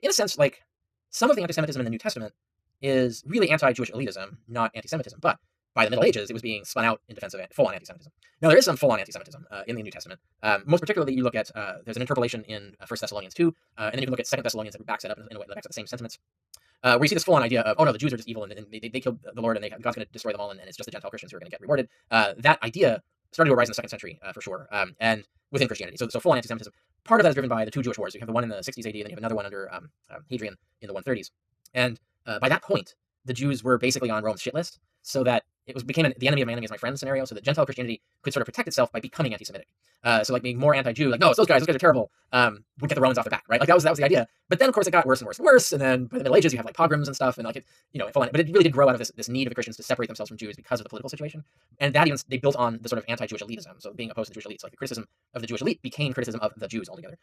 in a sense, like some of the anti-Semitism in the New Testament is really anti-Jewish elitism, not anti-Semitism. But by the Middle Ages, it was being spun out in defense of full-on anti-Semitism. Now, there is some full-on anti-Semitism in the New Testament. Most particularly, you look at there's an interpolation in 1 Thessalonians 2, and then you can look at 2 Thessalonians that backs it up in a way that backs up the same sentiments. Where you see this full-on idea of, oh no, the Jews are just evil and they killed the Lord and God's going to destroy them all, and it's just the Gentile Christians who are going to get rewarded. That idea started to arise in the 2nd century for sure, and within Christianity. So full-on anti-Semitism. Part of that is driven by the two Jewish wars. You have the one in the 60s AD, and then you have another one under Hadrian in the 130s. And by that point, the Jews were basically on Rome's shit list, so that it became the enemy of my enemy is my friend scenario, so that Gentile Christianity could sort of protect itself by becoming anti-Semitic. So like being more anti-Jew, like, no, it's those guys are terrible, would get the Romans off the back, right? Like that was the idea. But then of course it got worse and worse and worse, and then by the Middle Ages you have like pogroms and stuff, and like but it really did grow out of this need of the Christians to separate themselves from Jews because of the political situation, and that even they built on the sort of anti-Jewish elitism, so being opposed to the Jewish elites, like the criticism of the Jewish elite became criticism of the Jews altogether.